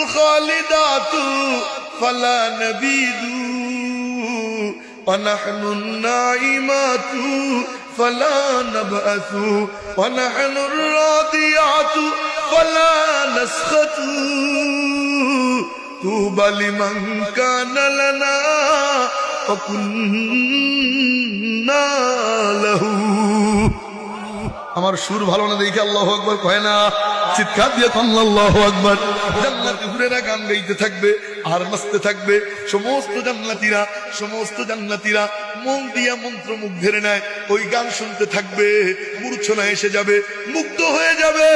الخالدات فلا نبيد ونحن النائمات فلا نبعث ونحن الراضيات فلا نسخط طوبى لمن كان لنا وكنا له। আমার সুর ভালো না দেখে আল্লাহু আকবার কয় না, চিৎকার দিয়ে আল্লাহু আকবার। জান্নাতি হুরেরা গান গাইতে থাকবে আর নাচতে থাকবে। সমস্ত জান্নাতীরা মন দিয়া মন্ত্র মুগ্ধের নেয় ওই গান শুনতে থাকবে। মূর্ছনা এসে যাবে, মুগ্ধ হয়ে যাবে,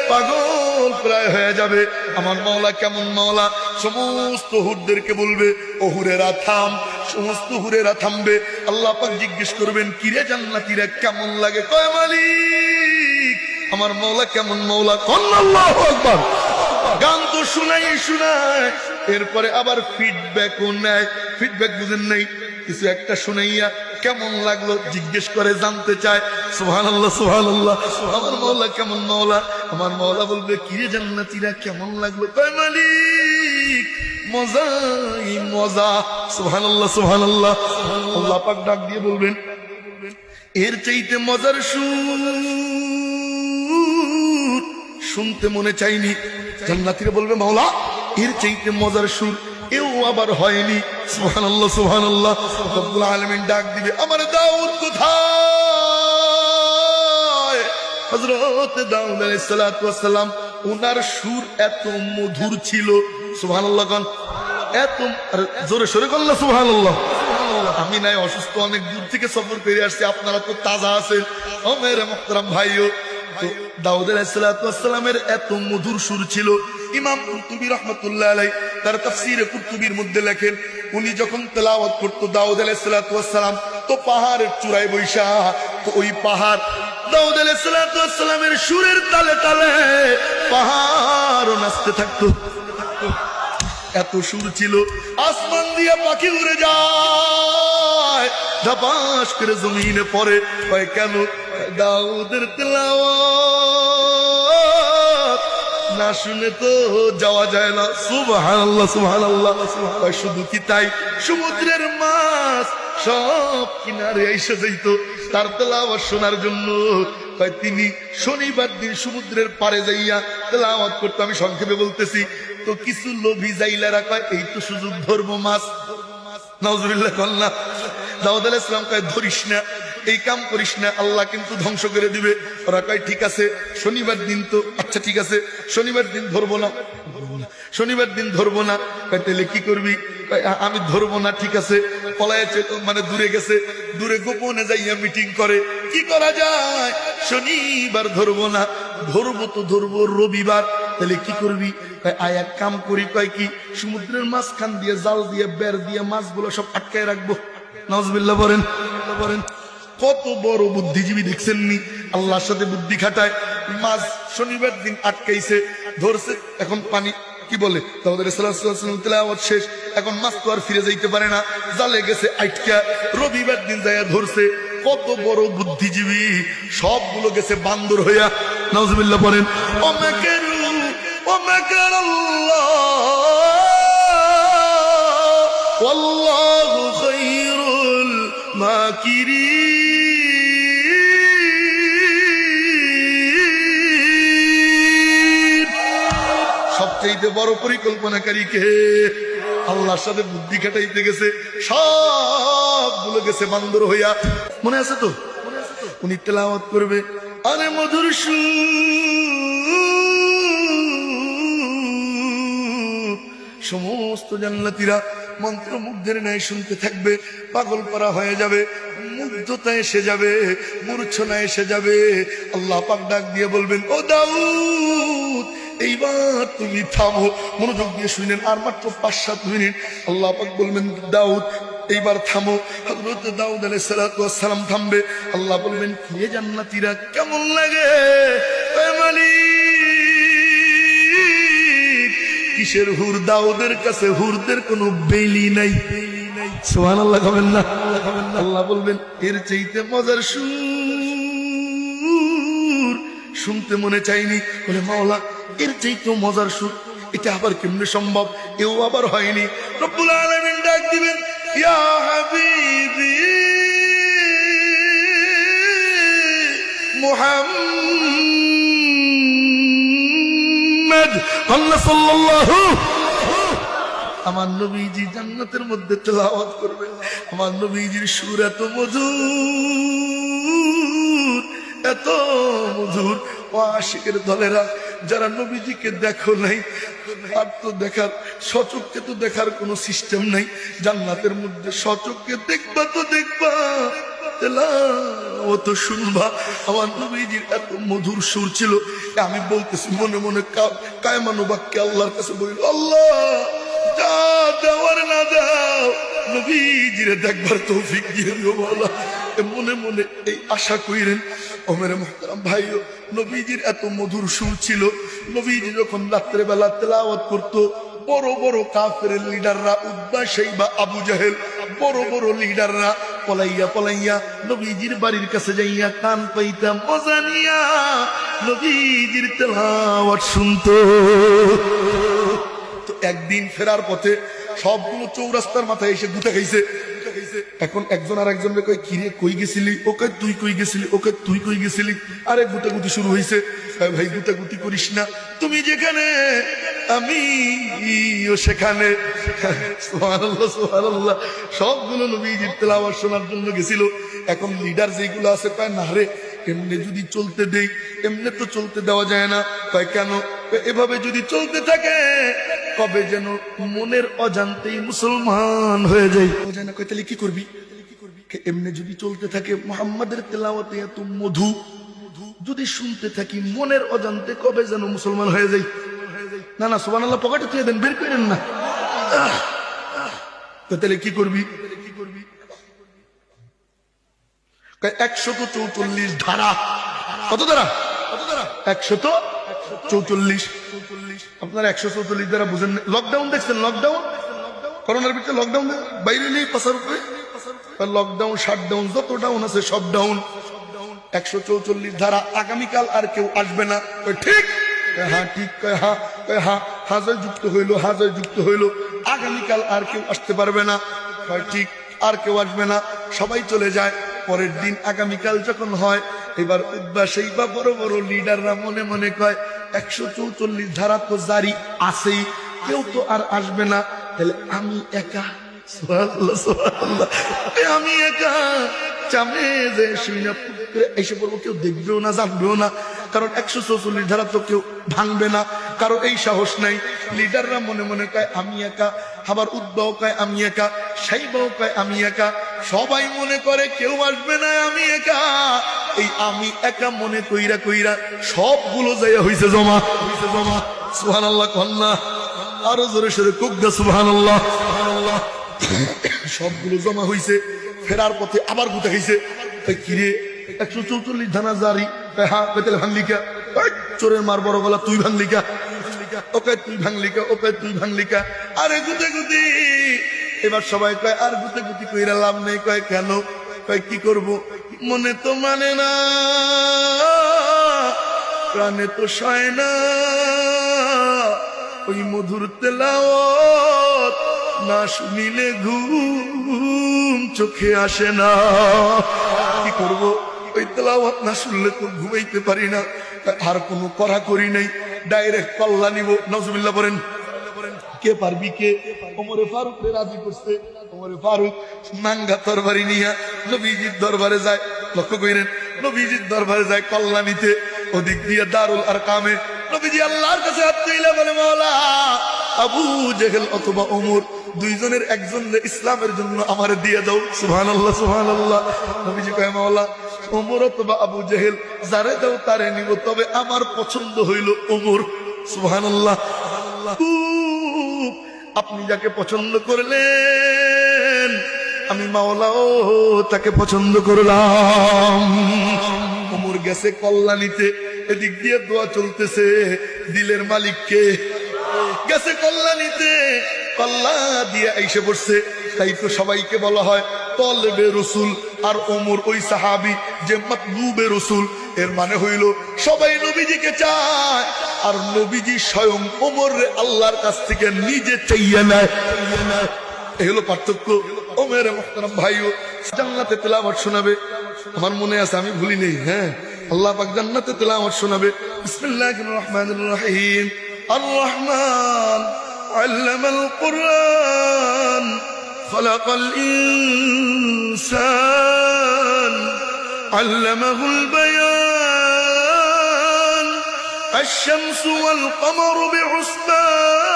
পাগল প্রায় হয়ে যাবে। আমার মাওলা কেমন মাওলা। সমস্ত হুরদেরকে বলবে ও হুরেরা থাম। সমস্ত হুরেরা থামবে। আল্লাহ পাক জিজ্ঞেস করবেন কিরে জান্নাতীরা কেমন লাগে? কয় মালিক আমার মাওলা কেমন মাওলা। আল্লাহু আকবার। গান তো শোনায়, এরপরে আবার ফিডব্যাকও নেয়। ফিডব্যাক বুঝেন নাই, কিছু একটা শুনাইয়া কেমন লাগলো জিজ্ঞেস করে, জানতে চায়। সুবহানাল্লাহ সুবহানাল্লাহ। আমার মাওলা কেমন মাওলা। আমার মাওলা বলবে কিরে জান্নাতীরা কেমন লাগলো? কয় মালিক মজাই মজা। সুবহানাল্লাহ সুবহানাল্লাহ। আল্লাহ পাক ডাক দিয়ে বলবেন এর চাইতে মজার সুর শুনতে মনে চাইনি। জান্নাতীরা বলবে মাওলা এর চাইতে মজার সুর এও আবার হয়নি। সুবহানাল্লাহ সুবহানাল্লাহ। রব্বুল আলামিন ডাক দিবে আমার দাউদ কোথায়? হযরত দাউদ আলাইহিস সালাতু ওয়াস সালাম ওনার সুর এত মধুর ছিল। সুবহানাল্লাহ গান এত জোরে সোরে গান না সুবহানাল্লাহ। আমি নাই অসুস্থ, অনেক দূর থেকে সফর করে আসছি, আপনারা তো তাজা আছেন। ও মেরে মুহতারাম ভাইও, তো দাউদ আলাইহিস সালাতু ওয়াস সালামের এত মধুর সুর ছিল। ইমাম কুরতুবী রাহমাতুল্লাহ আলাইহি তার তাফসীরে কুরতুবীর মধ্যে লেখেন উনি যখন তেলাওয়াত করতো দাউদ আলাইহিস সালাতু ওয়াস সালাম তো পাহাড়ের চূড়ায় বৈশা, তো ওই পাহাড় দাউদ আলাইহিস সালাতু ওয়াস সালামের সুরের তালে তালে পাহাড়ও নাচতে থাকতো। এত সুর ছিল। আসমান দিয়ে পাখি উড়ে যায়, ধাপাস করে জমিনে পড়ে। কয় কেন? দাউদের তেলাওয়াত না শুনে তো যাওয়া যায় না। সুবহানাল্লাহ সুবহানাল্লাহ। কয় শুধু কি তাই, সমুদ্রের মাছ সব কিনারে এসে যাইত তার তেলাওয়াত শোনার জন্য। কয় তিনি শনিবার দিন সমুদ্রের পাড়ে যাইয়া তেলাওয়াত করতে। আমি সংক্ষেপে বলতেছি। তো কিছু লোভী জাইলারা কয় এই তো সুযোগ ধরবো মাছ। নাউজুবিল্লাহ কল্লা। দাউদ আলাইহিস সালাম কয় ধরিস না, এই কাম করিস না, আল্লাহ কিন্তু ধ্বংস করে দিবে। ওরা কয় ঠিক আছে শনিবার দিন তো, আচ্ছা ঠিক আছে শনিবার দিন ধরবো না, শনিবার দিন ধরবো না। কয় তাহলে কি করবি? আমি ধরবো না। ঠিক আছে পলায় মানে দূরে গেছে, দূরে গোপনে যাইয়া মিটিং করে কি করা যায়। শনিবার ধরবো না, ধরবো তো ধরবো রবিবার। তাহলে কি করবি? আয় এক কাম করি। কয় কি? সমুদ্রের মাঝখান দিয়ে জাল দিয়ে বের দিয়ে মাছগুলো সব আটকায় রাখবো। নাউজুবিল্লাহ বলেন। কত বড় বুদ্ধিজীবী দেখছেন নি, আল্লাহর সাথে বুদ্ধি খাটায়। মাছ শনিবার দিন আটকাইছে, ধরছে, এখন পানি কি বলে দাউদ আলাইহিস সালাম তেলাওয়াত শেষ, এখন মাছ তো আর ফিরে যাইতে পারে না, জালে গেছে আটকা। রবিবার দিন যাইয়া ধরছে। কত বড় বুদ্ধিজীবী, সবগুলো গেছে বান্দর হইয়া। নাউজুবিল্লাহ বলেন। ও মাকারু ও মাকারাল্লাহ ওয়াল্লাহু খায়রুল মাকিরিন। সবচেয়ে বড় পরিকল্পনাকারী কে? আল্লাহর সাথে বুদ্ধি খাটাইতে গেছে, সবগুলো গেছে বান্দর হইয়া। মনে আছে তো? উনি তেলাওয়াত করবে আরে মধুর সমস্ত জান্নাতীরা মন্ত্রমুগ্ধের ন্যায় শুনতে থাকবে, পাগল করা হয়ে যাবে, মুগ্ধতা এসে যাবে, মূর্ছনা এসে যাবে। আল্লাহ পাক ডাক দিয়ে বলবেন ও দাউদ এইবার তুমি থামো। মনোযোগ দিয়ে শুনেন, আর মাত্র 5-7 মিনিট। আল্লাহ পাক বলবেন দাউদ এইবার থামো। হযরত দাউদ আলাইহিস সালাতু ওয়াস সালাম থামবে। আল্লাহ বলবেন কে জান্নাতীরা কেমন লাগে? কিসের হুর? দাউদের কাছে হুরদের কোনো বেলি নাই। সুবহানাল্লাহ কবেন না? আল্লাহ বলবেন এর চাইতে মজার সুর শুনতে মনে চাইনি। বলে মাওলা এর চাইতে মজার সুর এটা আবার কেমনে সম্ভব? এও আবার হয়নি। রব্বুল আলামিন ডাক দিবেন, ইয়া হাবিবি মুহাম্মদ সাল্লাল্লাহু, আমার নবীজি জান্নাতের মধ্যে তেলাওয়াত করবে। আমার নবীজির সুর এত মধুর, এত মধুর। ও আশিকের দলেরা, যারা নবীজিকে দেখো নাই, আর তো দেখার, সচক্ষে তো দেখার কোনো সিস্টেম নাই। জান্নাতের মধ্যে সচক্ষে দেখবা তো দেখবা, তেলাওয়াত শুনবা। আমার নবীজির এত মধুর সুর ছিল, আমি বলতেছি মনে মনে কায়মানো বাক্যে আল্লাহর কাছে বলি, আল্লাহ যা দেওয়ার না দাও, নবীজিরে দেখবার তৌফিক দিয়ে দিও বলা। মনে মনে এই আশা কইরেন। ও মেরে মুহতারাম ভাইও, নবীজির এত মধুর সুর ছিল। নবীজি যখন রাত্রে বেলা তেলাওয়াত করতো, বড় বড় কাফেরের লিডাররা, উদ্বা শাইবা আবু জাহেল, বড় বড় লিডাররা পলাইয়া পলাইয়া নবীজির বাড়ির কাছে যাইয়া কান পাইতাম মজা নিয়া নবীজির তেলাওয়াত শুনতো। তো একদিন ফেরার পথে সবগুলো চৌরাস্তার মাথায় এসে গুতা খাইছে। এখন একজন আর একজনকে কই, কিরে কই গেছিলি? ওকে তুই কই গেছিলি? ওকে তুই কই গেছিলি? আরে গুতাগুতি শুরু হয়েছে। ভাই গুতাগুতি করিস না, তুমি যেখানে আমি ও সেখানে। সুবহানাল্লাহ সুবহানাল্লাহ। সবগুলো নবীজির তেলাওয়াত শোনার জন্য গেছিল। এখন লিডার যেগুলো আছে কয়, না রে এমনি যদি চলতে দেই, এমনি তো চলতে দেওয়া যায় না। কয় কেন? এভাবে যদি চলতে থাকে কবে যেন মনের অজান্তেই মুসলমান হয়ে যায়। কয় তাহলে কি করবি? এমনি যদি চলতে থাকে, মুহাম্মাদের তেলাওয়াতে এত মধু যদি শুনতে থাকি, মনের অজান্তে কবে যেন মুসলমান হয়ে যায়। না না সুবহানাল্লাহ, পকেটে তুই দেন, বের করেন না। তাহলে কি করবি? 144 ধারা। কত ধারা? 144। আপনারা 144 ধারা বুঝেন? লকডাউন দেখছেন? লকডাউন, করোনার ভিতরে লকডাউন, বাইরে নেই পাশার উপরে লকডাউন, শাটডাউন, যত ডাউন আছে সব ডাউন। 144 ধারা। আগামীকাল আর কেউ আসবে না। ঠিক? হ্যাঁ ঠিক। হ্যাঁ হ্যাঁ, হাজার যুক্ত হইলো, হাজার যুক্ত হইলো। আগামীকাল আর কেউ আসতে পারবে না। ঠিক, আর কেউ আসবে না, সবাই চলে যায়। পরের দিন আগামীকাল যখন হয়, এবার উদ্বা সেইবা বড় বড় লিডাররা মনে মনে কয়, 144 ধারা তো জারি আছেই, কেউ তো আর আসবে না, তাহলে আমি একা। সুবহানাল্লাহ সুবহানাল্লাহ। আমি একা চামে যে শুইনা এসে পড়বো, কেউ দেখবেও না, জানবেও না, কারণ 144 ধারা তো কেউ ভাঙবে না, কারণ এই সাহস নাই। লিডাররা মনে মনে কয় আমি একা, আবার উদ্বাও কয় আমি একা, সাইবাও কয় আমি একা, সবাই মনে করে কেউ আসবে না, আমি একা। এই আমি একা মনে কইরা কইরা সবগুলো জায়গা হইছে জমা। সুবহানাল্লাহ কন্যা, আরো জোরে সোরে কুকদা সুবহানাল্লাহ। সবগুলো জমা হইছে। ফেরার পথে আবার গুতা খাইছে। কিরে 144 ধারা জারি? হ্যাঁ। তাহলে ভাঙলিকা? চোরের মার বড় গলা, তুই ভাঙলিকা? ওকে তুই ভাঙলিকা, ওকে তুই ভাঙলিকা। আরে গুতে গুতি। এবার সবাই কয় আর গুতে গুতি কইরা লাভ নেই। কয় কেন? কয় কি করব, মনে তো মানে না, প্রাণে তো সয় না, ওই মধুর তেলাওয়াত না শুনিলে ঘুম চোখে আসে না। কি করব, ওই তেলাওয়াত না শুনলে তো ঘুমাইতে পারি না। আর কোনো করা করি নাই, ডাইরেক্ট পাল্লা নিব। নাউজুবিল্লাহ বলেন। কে পারবি? কে? ওমরে ফারুক রে রাজি করছে। ওমরে ফারুক নাঙ্গা তরবারি নিয়া নবীজির দরবারে যায়। লক্ষ্য করেন, নবীজির দরবারে যায় কল্লা নিতে। ওদিক দিয়ে দারুল আরকামে নবীজি আল্লাহর কাছে হাত তুলে বলে, মাওলা আবু জেহেল অথবা ওমর, দুইজনের একজন ইসলামের জন্য আমারে দিয়ে দাও। সুবহানাল্লাহ সুবহানাল্লাহ। নবীজি কয়, মাওলা ওমর অথবা আবু জেহেল যারে দাও তারে নিব, তবে আমার পছন্দ হইল ওমর। সুবহানাল্লাহ। আপনি যাকে পছন্দ করলেন, আমি মাওলাও তাকে পছন্দ করলাম। ওমর গেছে কল্যাণীতে, এদিক দিয়ে দোয়া চলতেছে। দিলের মালিককে গেছে কল্যাণীতে, কল্লা দিয়ে এসে পড়ছে। তাই তো সবাইকে বলা হয় তলেবে রসুল, আর ওমর ওই সাহাবি যে মাতলুবে রসুল। এর মানে হইল সবাই নবীজিকে চায়, আর নবীজি স্বয়ং ওমর রে আল্লাহর কাছ থেকে নিজে চাইয়া নেয়। এই হলো পার্থক্য। ও মেরে মুহতারাম ভাইও, জান্নাতে তেলাওয়াত শোনাবে, আমার মনে আছে, আমি ভুলি নেই। হ্যাঁ, আল্লাহ পাক জান্নাতে তেলাওয়াত শোনাবে। বিসমিল্লাহির রহমানির রহিম। আর রহমান আল্লামাল কুরআন খালাকাল ইনসান আল্লামাহুল বায়ান আশ-শামসু ওয়াল কমারু বিহুসবান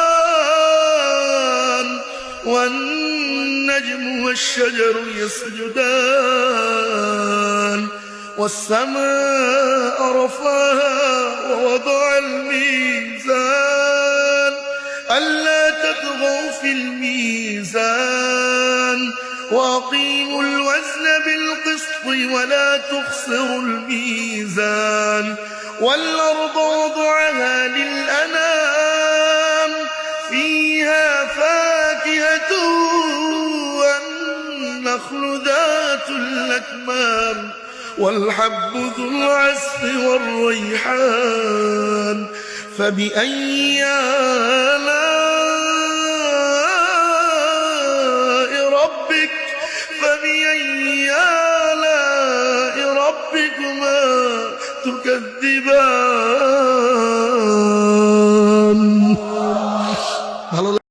والنجم والشجر يسجدان والسماء رفعها ووضع الميزان ألا تطغوا في الميزان وأقيموا الوزن بالقسط ولا تخسروا الميزان والأرض وضعها للأنام فيها فاكهة والنخل ذات الأكمام والحب ذو العصف والريحان فبأي آلاء ربكما تكذبان.